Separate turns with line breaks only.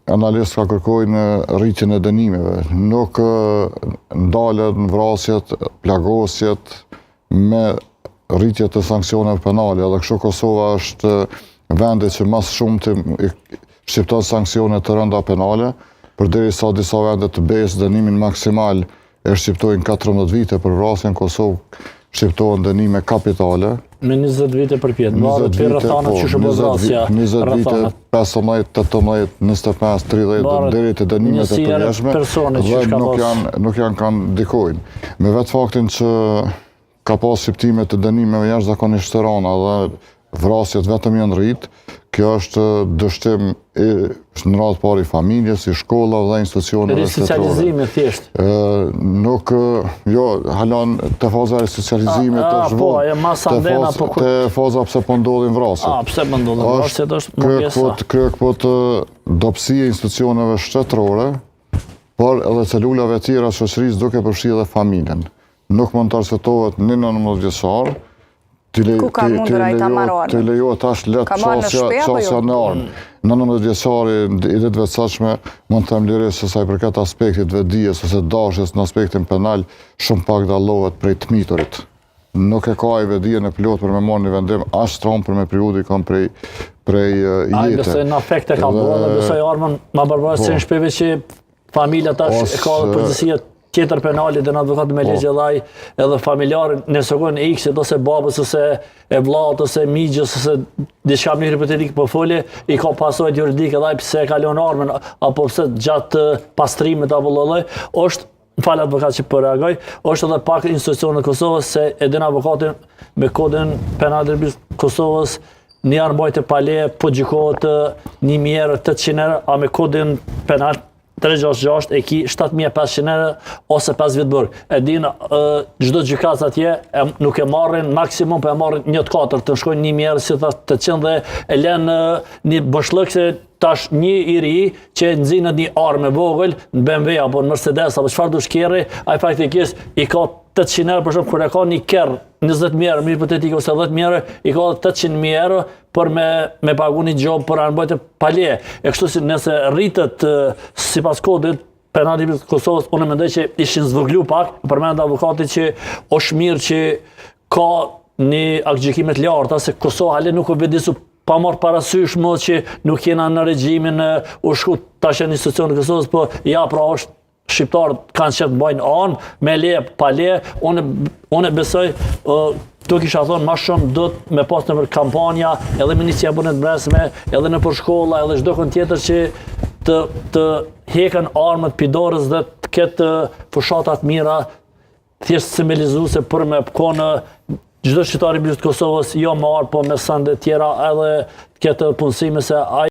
analistë ka kërkojnë rritjen e dënimeve. Nuk ndalen vrasjet, plagosjet me rritje të sanksioneve penale. Edhe kështu Kosova është vendi që mas shumë të shqipton sanksione të rënda penale, përderisa disa vende të BE-s dënimin maksimal e shqiptojnë 14 vite për vrasjen, Kosovë shqiptojnë dënime kapitale.
Me 20 vite për pjetë, varet për rrethana që shëbë vrasja.
20 vite, 15, 18, 25, 30, deri të dënimet e përjeshme, dhe nuk janë kanë ndikojnë. Me vetë faktin që ka pas shqiptime të dënimeve jashtëzakonisht të rënda dhe vrasjet vetëm janë rritë, kjo është dështim në radhë parë i familjes, i shkolla dhe institucioneve shtetërore.
Resocializimi thjesht.
Nuk, jo, halan të faza resocializimit të faza pse po ndodhin vrasjet.
Pse po ndodhin vrasjet është mungesa.
Kryek dobësia e institucioneve shtetërore, por edhe celulave tjera shoqërisë duke përfshirë edhe familjen. Nuk mund të arsetohet një 19 vjeçar të lejohet tash letë qasja në armë. 19 vjeçari i ditë veçashme mund të them lirisht se sa i përket aspektit vetdijes ose dashjes në aspektin penal shumë pak dallohet prej të miturit. Nuk e ka ai vetdijen e plot për me marrë një vendim as strom për me periudikon prej jete.
Ai besoj në afekte ka bërë dhe besoj armën ma barbarës që në shpeve që familja tash e ka përgjësia tjetër penali dhe në advokat me legje edhe familjarën në sëgën e iksit ose babës ose e vllaut ose migjës ose diçka më hipotetik po foli, i ka pasojë juridike edhe pse e kalon armën apo pse gjatë pastrimit apo lloj, është falë advokat që po reagoj, është edhe pak institucionet e Kosovës se e din avokatin me kodin penal të Kosovës një armbajtje pale po gjykohet 1.800 euro, a me kodin penal 366 e ki 7.500 euro ose 5 vjet burg. E din çdo gjykatë atje nuk e marrin maksimum, po e marrin 1/4, të shkojnë 1.000 euro si thash 800 dhe e lën një boshllëk se tash një i ri që nxjinet një armë vogël në BMW apo në Mercedes apo çfarë do shkerri, ai faktikisht i ka 800 euro për shkak kur e ka një kerr 20.000 euro, më hipotetik ose 10.000 euro, i ka 800.000 euro për me pagu një job për armbajtje palje. E kështu si nëse rritet sipas kodit penal të Kosovës, unë mendoj që ishin zvoglu pak, përmend avokati që është mirë që ka një aktgjykime të larta se Kosova hale nuk u vedisu pa marrë parasysh më që nuk jena në regjimin u shku tash në institucionet e Kosovës, po ja pra është shqiptarët kanë qenë bajnë anë, me le, pa le, unë besoj, tu kisha thonë ma shumë do të me pas në për kampanja, edhe Ministria e Punës Brendshme, edhe në për shkolla, edhe çdo kënd tjetër që të hekën armët pidorës dhe të ketë fushatat mira, thjesht simbolizuese për me konë çdo shqiptar i Kosovës, jo marë, po me sende tjera edhe të ketë punësime se